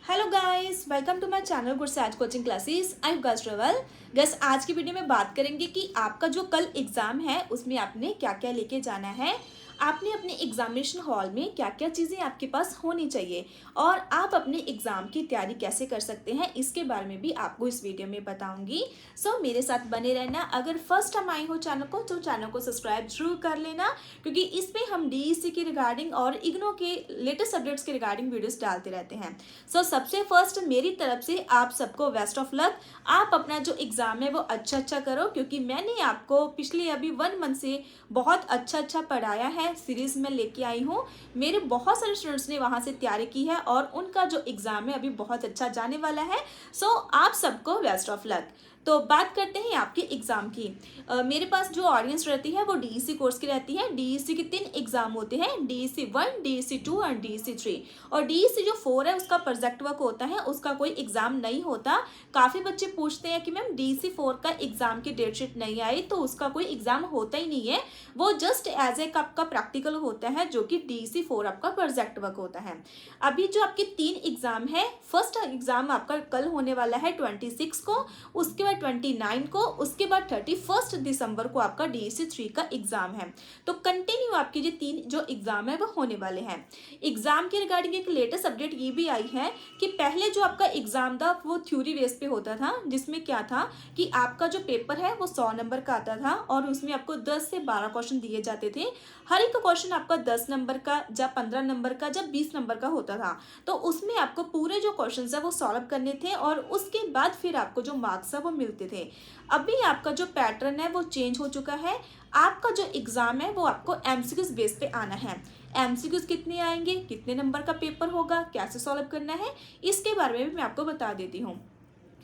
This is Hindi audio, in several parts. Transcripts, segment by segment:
Hello guys, welcome to my channel Gursaj coaching classes. I am girls travel. Guys आज की वीडियो में बात करेंगे कि आपका जो कल एग्जाम है उसमें आपने क्या क्या लेके जाना है। आपने अपने एग्जामिनेशन हॉल में क्या क्या चीज़ें आपके पास होनी चाहिए और आप अपने एग्ज़ाम की तैयारी कैसे कर सकते हैं, इसके बारे में भी आपको इस वीडियो में बताऊंगी। सो मेरे साथ बने रहना। अगर फर्स्ट टाइम आए हो चैनल को तो चैनल को सब्सक्राइब जरूर कर लेना, क्योंकि इस पे हम डीईसी के रिगार्डिंग और इग्नो के लेटेस्ट अपडेट्स के रिगार्डिंग वीडियोस डालते रहते हैं। सो सबसे फर्स्ट मेरी तरफ से आप सबको बेस्ट ऑफ लक। आप अपना जो एग्ज़ाम है वो अच्छा करो, क्योंकि मैंने आपको पिछले अभी 1 मंथ से बहुत अच्छा पढ़ाया है। सीरीज़ में लेके आई हूँ। मेरे बहुत सारे स्टूडेंट्स ने वहाँ से तैयारी की है और उनका जो एग्ज़ाम है अभी बहुत अच्छा जाने वाला है। सो आप सबको बेस्ट ऑफ लक। तो बात करते हैं आपके एग्ज़ाम की। मेरे पास जो ऑडियंस रहती है वो डीईसी कोर्स की रहती है। डीईसी के 3 एग्ज़ाम होते हैं, डीईसी 1, डीईसी 2 और डीईसी 3। और डीईसी जो 4 है उसका प्रोजेक्ट वर्क होता है, उसका कोई एग्ज़ाम नहीं होता। काफ़ी बच्चे पूछते हैं कि मैम डीईसी 4 का एग्ज़ाम की डेट शीट नहीं आई, तो उसका कोई एग्ज़ाम होता ही नहीं है। वो जस्ट एज ए आपका प्रैक्टिकल होता है, जो कि डीईसी 4 आपका प्रोजेक्ट वर्क होता है। अभी जो आपके 3 एग्ज़ाम है, फर्स्ट एग्ज़ाम आपका कल होने वाला है 26 को, उसके बाद 29 को, उसके बाद 31 दिसंबर को आपका डीईसी 3 का एग्ज़ाम है। तो कंटिन्यू आपके ये 3 जो एग्ज़ाम है वो होने वाले हैं। एग्ज़ाम के रिगार्डिंग एक लेटेस्ट अपडेट ये भी आई है कि पहले जो आपका एग्ज़ाम था वो थ्योरी बेस पे होता था, जिसमें क्या था कि आपका जो पेपर है वो 100 नंबर का आता था और उसमें आपको 10 से 12 क्वेश्चन दिए जाते थे। हर एक क्वेश्चन आपका 10 नंबर का या 15 नंबर का या 20 नंबर का होता था। तो उसमें आपको पूरे जो क्वेश्चन है वो सॉल्व करने थे और उसके बाद फिर आपको जो मार्क्स है वो मिलते थे। अभी आपका जो पैटर्न है वो चेंज हो चुका है। आपका जो एग्ज़ाम है वो आपको एमसीक्यूज बेस पे आना है। एमसीक्यूज कितने आएंगे, कितने नंबर का पेपर होगा, कैसे सॉल्व करना है, इसके बारे में भी मैं आपको बता देती हूँ।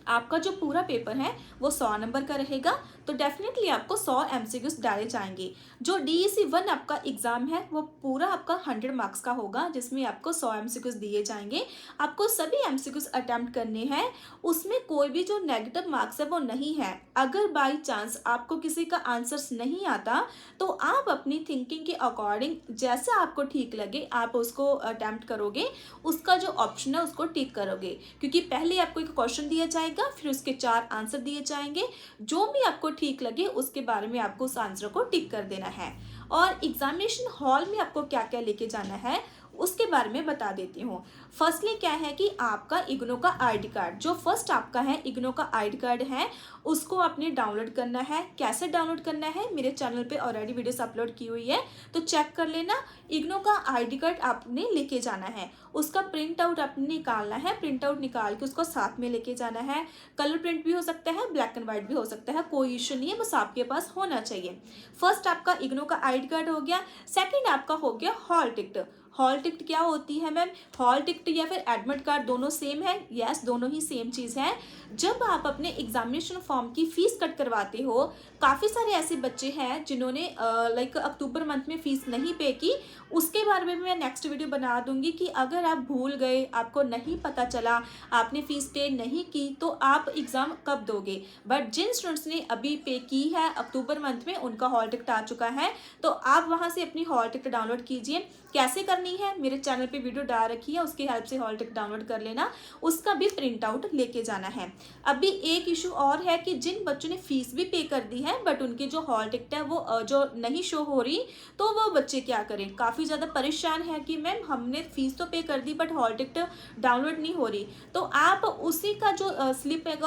आपका जो पूरा पेपर है वो 100 नंबर का रहेगा, तो डेफिनेटली आपको 100 एमसीक्यूज डाले जाएंगे। जो डीईसी 1 आपका एग्जाम है वो पूरा आपका 100 मार्क्स का होगा, जिसमें आपको 100 एमसीक्यूज दिए जाएंगे। आपको सभी एमसीक्यूज अटेम्प्ट करने हैं। उसमें कोई भी जो नेगेटिव मार्क्स है वो नहीं है। अगर बाई चांस आपको किसी का आंसर्स नहीं आता तो आप अपनी थिंकिंग के अकॉर्डिंग जैसा आपको ठीक लगे आप उसको अटेम्प्ट करोगे, उसका जो ऑप्शन है उसको टिक करोगे। क्योंकि पहले आपको एक क्वेश्चन दिया जाएगा, फिर उसके 4 आंसर दिए जाएंगे। जो भी आपको ठीक लगे उसके बारे में आपको उस आंसर को टिक कर देना है। और एग्जामिनेशन हॉल में आपको क्या क्या लेके जाना है उसके बारे में बता देती हूँ। फर्स्टली क्या है कि आपका इग्नो का आईडी कार्ड, जो फर्स्ट आपका है इग्नो का आईडी कार्ड है, उसको आपने डाउनलोड करना है। कैसे डाउनलोड करना है, मेरे चैनल पे ऑलरेडी वीडियोस अपलोड की हुई है, तो चेक कर लेना। इग्नो का आईडी कार्ड आपने लेके जाना है, उसका प्रिंट आउट आपने निकालना है। प्रिंट आउट निकाल के उसको साथ में लेके जाना है। कलर प्रिंट भी हो सकता है, ब्लैक एंड व्हाइट भी हो सकता है, कोई इशू नहीं है, बस आपके पास होना चाहिए। फर्स्ट आपका इग्नो का आईडी कार्ड हो गया। सेकेंड आपका हो गया हॉल टिकट। हॉल टिकट क्या होती है मैम? हॉल टिकट या फिर एडमिट कार्ड दोनों सेम है? यस, दोनों ही सेम चीज़ है। जब आप अपने एग्जामिनेशन फॉर्म की फीस कट करवाते हो, काफ़ी सारे ऐसे बच्चे हैं जिन्होंने लाइक अक्टूबर मंथ में फ़ीस नहीं पे की। उसके बारे में मैं नेक्स्ट वीडियो बना दूंगी कि अगर आप भूल गए, आपको नहीं पता चला, आपने फ़ीस पे नहीं की, तो आप एग्ज़ाम कब दोगे। बट जिन स्टूडेंट्स ने अभी पे की है अक्टूबर मंथ में, उनका हॉल टिकट आ चुका है, तो आप वहाँ से अपनी हॉल टिकट डाउनलोड कीजिए। कैसे करनी है मेरे चैनल पे वीडियो डाल रखी है, उसकी हेल्प से हॉल टिकट डाउनलोड कर लेना। उसका भी प्रिंट आउट लेके जाना है। अभी एक इशू और है कि जिन बच्चों ने फीस भी पे कर दी है बट उनकी जो हॉल टिकट है वो जो नहीं शो हो रही, तो वो बच्चे क्या करें, काफ़ी ज़्यादा परेशान है कि मैम हमने फीस तो पे कर दी बट हॉल टिकट डाउनलोड नहीं हो रही। तो आप उसी का जो स्लिप है,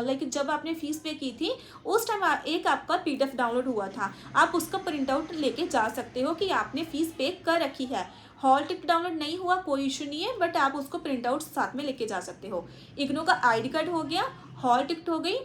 लाइक जब आपने फीस पे की थी उस टाइम एक आपका पीडीएफ डाउनलोड हुआ था, आप उसका प्रिंट आउट लेके जा सकते हो कि आपने फीस पे कर रखी है। हॉल टिकट डाउनलोड नहीं हुआ कोई इशू नहीं है, बट आप उसको प्रिंट आउट साथ में लेके जा सकते हो। इग्नो का आईडी कार्ड हो गया, हॉल टिकट हो गई,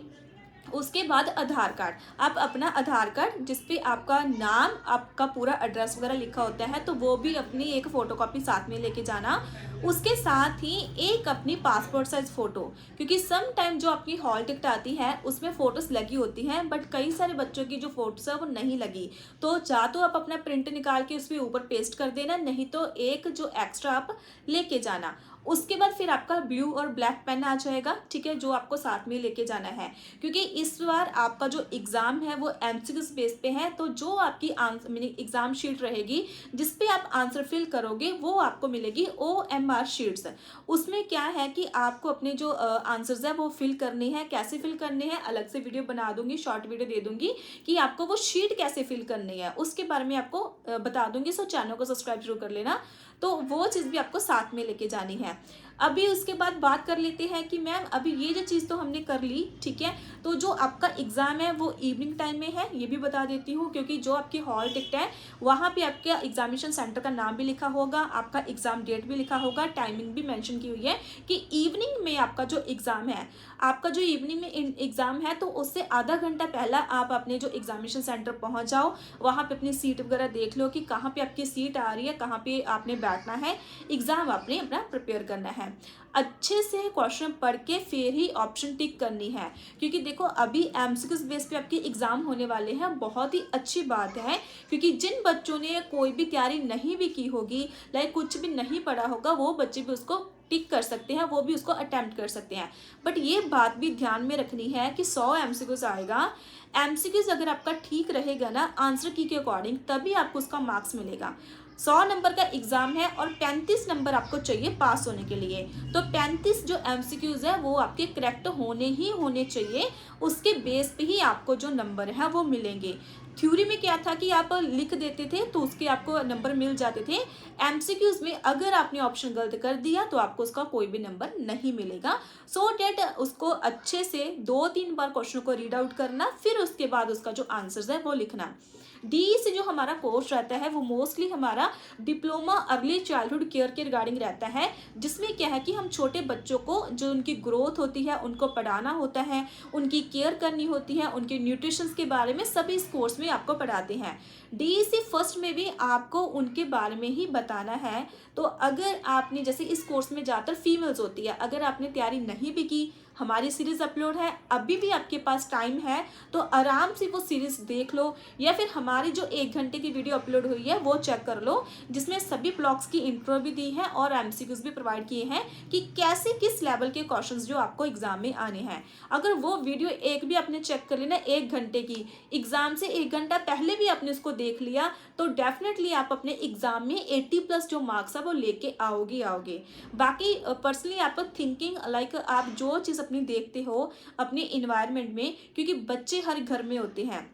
उसके बाद आधार कार्ड। आप अपना आधार कार्ड जिसपे आपका नाम, आपका पूरा एड्रेस वगैरह लिखा होता है, तो वो भी अपनी एक फ़ोटोकॉपी साथ में लेके जाना। उसके साथ ही एक अपनी पासपोर्ट साइज़ फ़ोटो, क्योंकि सम टाइम जो आपकी हॉल टिकट आती है उसमें फ़ोटोज़ लगी होती हैं बट कई सारे बच्चों की जो फ़ोटोज़ है वो नहीं लगी। तो या तो आप अपना प्रिंट निकाल के उसके ऊपर पेस्ट कर देना, नहीं तो एक जो एक्स्ट्रा आप लेके जाना। उसके बाद फिर आपका ब्लू और ब्लैक पेन आ जाएगा, ठीक है, जो आपको साथ में लेके जाना है, क्योंकि इस बार आपका जो एग्ज़ाम है वो एमसीक्यूज बेस पे है। तो जो आपकी आंसर मीनिंग एग्ज़ाम शीट रहेगी जिस पे आप आंसर फिल करोगे वो आपको मिलेगी OMR शीट्स। उसमें क्या है कि आपको अपने जो आंसर्स है वो फिल करने हैं। कैसे फिल करने हैं अलग से वीडियो बना दूंगी, शॉर्ट वीडियो दे दूंगी कि आपको वो शीट कैसे फिल करनी है, उसके बारे में आपको बता दूंगी। सो चैनल को सब्सक्राइब जरूर कर लेना। तो वो चीज़ भी आपको साथ में लेके जानी है। अभी उसके बाद बात कर लेते हैं कि मैम अभी ये जो चीज़ तो हमने कर ली, ठीक है, तो जो आपका एग्ज़ाम है वो इवनिंग टाइम में है, ये भी बता देती हूँ, क्योंकि जो आपकी हॉल टिकट है वहाँ पे आपके एग्जामिनेशन सेंटर का नाम भी लिखा होगा, आपका एग्ज़ाम डेट भी लिखा होगा, टाइमिंग भी मेंशन की हुई है कि इवनिंग में आपका जो एग्ज़ाम है, आपका जो इवनिंग में एग्ज़ाम है तो उससे आधा घंटा पहला आप अपने जो एग्जामिनेशन सेंटर पहुँच जाओ, वहाँ पे अपनी सीट वगैरह देख लो कि कहाँ पे आपकी सीट आ रही है, कहाँ पे आपने बैठना है, एग्ज़ाम आपने अपना प्रिपेयर करना है। अच्छे से क्वेश्चन पढ़ के फिर ही ऑप्शन टिक करनी है, क्योंकि देखो अभी एमसीक्यूज बेस पे आपके एग्ज़ाम होने वाले हैं। बहुत ही अच्छी बात है, क्योंकि जिन बच्चों ने कोई भी तैयारी नहीं भी की होगी, लाइक कुछ भी नहीं पढ़ा होगा, वो बच्चे भी उसको टिक कर सकते हैं, वो भी उसको अटेम्प्ट कर सकते हैं। बट ये बात भी ध्यान में रखनी है कि 100 एमसीक्यूज आएगा, एमसीक्यूज अगर आपका ठीक रहेगा ना आंसर की के अकॉर्डिंग, तभी आपको उसका मार्क्स मिलेगा। 100 नंबर का एग्जाम है और 35 नंबर आपको चाहिए पास होने के लिए। तो 35 जो एमसीक्यूज है वो आपके करेक्ट होने ही होने चाहिए, उसके बेस पे ही आपको जो नंबर है वो मिलेंगे। थ्योरी में क्या था कि आप लिख देते थे तो उसके आपको नंबर मिल जाते थे। एमसीक्यूज में अगर आपने ऑप्शन गलत कर दिया तो आपको उसका कोई भी नंबर नहीं मिलेगा। सो डेट उसको अच्छे से 2-3 बार क्वेश्चन को रीड आउट करना, फिर उसके बाद उसका जो आंसर्स है वो लिखना। डी से जो हमारा कोर्स रहता है वो मोस्टली हमारा डिप्लोमा अर्ली चाइल्डहुड केयर के रिगार्डिंग रहता है, जिसमें क्या है कि हम छोटे बच्चों को जो उनकी ग्रोथ होती है उनको पढ़ाना होता है, उनकी केयर करनी होती है, उनके न्यूट्रिशंस के बारे में सभी इस कोर्स में आपको पढ़ाते हैं। DEC फर्स्ट में भी आपको उनके बारे में ही बताना है। तो अगर आपने जैसे इस कोर्स में ज़्यादातर फीमेल्स होती है, अगर आपने तैयारी नहीं भी की, हमारी सीरीज़ अपलोड है, अभी भी आपके पास टाइम है तो आराम से वो सीरीज़ देख लो, या फिर हमारी जो 1 घंटे की वीडियो अपलोड हुई है वो चेक कर लो, जिसमें सभी ब्लॉक्स की इंट्रो भी दी है और एमसीक्यूज भी प्रोवाइड किए हैं कि कैसे किस लेवल के क्वेश्चंस जो आपको एग्जाम में आने हैं। अगर वो वीडियो एक भी आपने चेक कर लेना 1 घंटे की, एग्जाम से 1 घंटा पहले भी आपने उसको देख लिया, तो डेफिनेटली आप अपने एग्जाम में 80+ जो मार्क्स है वो लेके आओगे। बाकी पर्सनली आप थिंकिंग लाइक आप जो चीज़ अपनी देखते हो अपने इन्वायरमेंट में, क्योंकि बच्चे हर घर में होते हैं,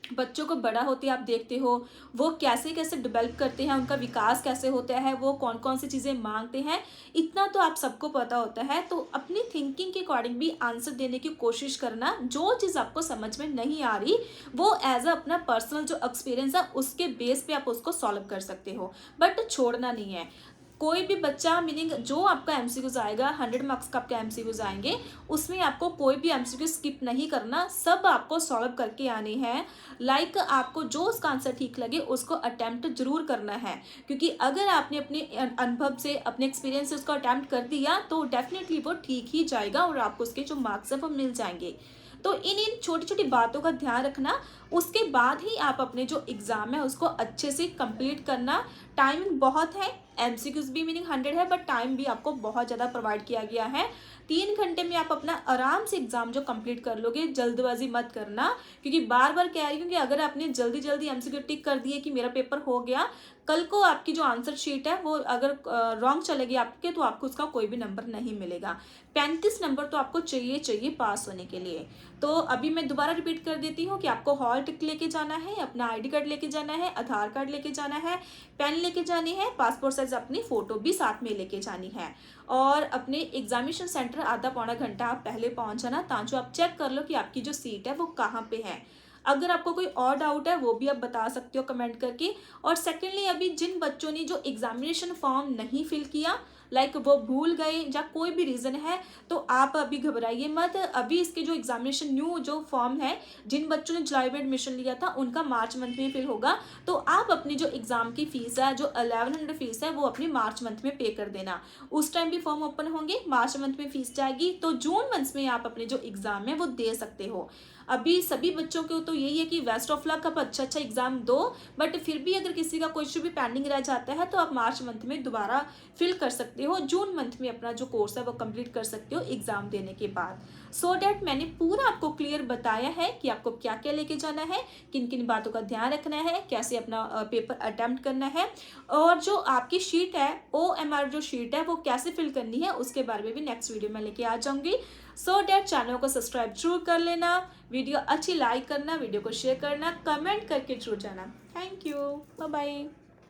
बच्चों को बड़ा होते आप देखते हो, वो कैसे कैसे डेवलप करते हैं, उनका विकास कैसे होता है, वो कौन कौन सी चीज़ें मांगते हैं, इतना तो आप सबको पता होता है। तो अपनी थिंकिंग के अकॉर्डिंग भी आंसर देने की कोशिश करना, जो चीज़ आपको समझ में नहीं आ रही वो एज अ अपना पर्सनल जो एक्सपीरियंस है उसके बेस पे आप उसको सॉल्व कर सकते हो, बट छोड़ना नहीं है। कोई भी बच्चा मीनिंग जो आपका एमसीक्यूज आएगा 100 मार्क्स का आपके एमसीक्यूज आएंगे, उसमें आपको कोई भी एमसीक्यू स्किप नहीं करना, सब आपको सॉल्व करके आने हैं। लाइक आपको जो उसका आंसर ठीक लगे उसको अटैम्प्ट जरूर करना है, क्योंकि अगर आपने अपने अनुभव से अपने एक्सपीरियंस से उसको अटैम्प्ट कर दिया तो डेफिनेटली वो ठीक ही जाएगा और आपको उसके जो मार्क्स है वो मिल जाएंगे। तो इन छोटी छोटी बातों का ध्यान रखना, उसके बाद ही आप अपने जो एग्ज़ाम है उसको अच्छे से कंप्लीट करना। टाइमिंग बहुत है, एमसीक्यूज भी मीनिंग 100 है, बट टाइम भी आपको बहुत ज़्यादा प्रोवाइड किया गया है। 3 घंटे में आप अपना आराम से एग्जाम जो कंप्लीट कर लोगे, जल्दबाजी मत करना, क्योंकि बार बार कह रही हूँ कि अगर आपने जल्दी जल्दी एमसीक्यू टिक कर दिए कि मेरा पेपर हो गया, कल को आपकी जो आंसर शीट है वो अगर रॉन्ग चलेगी आपके, तो आपको उसका कोई भी नंबर नहीं मिलेगा। 35 नंबर तो आपको चाहिए पास होने के लिए। तो अभी मैं दोबारा रिपीट कर देती हूँ कि आपको हॉल टिकट लेके जाना है, अपना ID कार्ड लेके जाना है, आधार कार्ड लेके जाना है, पेन लेके जानी है, पासपोर्ट साइज अपनी फ़ोटो भी साथ में लेके जानी है, और अपने एग्जामिनेशन सेंटर आधा पौना घंटा आप पहले पहुँच जाना, ताकि आप चेक कर लो कि आपकी जो सीट है वो कहाँ पे है। अगर आपको कोई और डाउट है वो भी आप बता सकते हो कमेंट करके। और सेकेंडली, अभी जिन बच्चों ने जो एग्जामिनेशन फॉर्म नहीं फिल किया, लाइक वो भूल गए या कोई भी रीज़न है, तो आप अभी घबराइए मत। अभी इसके जो एग्जामिनेशन न्यू जो फॉर्म है, जिन बच्चों ने जुलाई में एडमिशन लिया था उनका मार्च मंथ में फिल होगा, तो आप अपनी जो एग्ज़ाम की फ़ीस है, जो 1100 फीस है, वो अपनी मार्च मंथ में पे कर देना। उस टाइम भी फॉर्म ओपन होंगे, मार्च मंथ में फ़ीस जाएगी, तो जून मंथ में आप अपने जो एग्ज़ाम है वो दे सकते हो। अभी सभी बच्चों को तो यही है कि बेस्ट ऑफ लक, आप अच्छा अच्छा एग्जाम दो, बट फिर भी अगर किसी का कुछ भी पेंडिंग रह जाता है तो आप मार्च मंथ में दोबारा फिल कर सकते हो, जून मंथ में अपना जो कोर्स है वो कंप्लीट कर सकते हो एग्जाम देने के बाद। सो डैट मैंने पूरा आपको क्लियर बताया है कि आपको क्या क्या लेके जाना है, किन किन बातों का ध्यान रखना है, कैसे अपना पेपर अटेम्प्ट करना है, और जो आपकी शीट है OMR जो शीट है वो कैसे फिल करनी है उसके बारे में भी नेक्स्ट वीडियो में लेके आ जाऊंगी। सो डैट चैनल को सब्सक्राइब जरूर कर लेना, वीडियो अच्छी लाइक करना, वीडियो को शेयर करना, कमेंट करके जरूर जाना। Thank you, bye bye.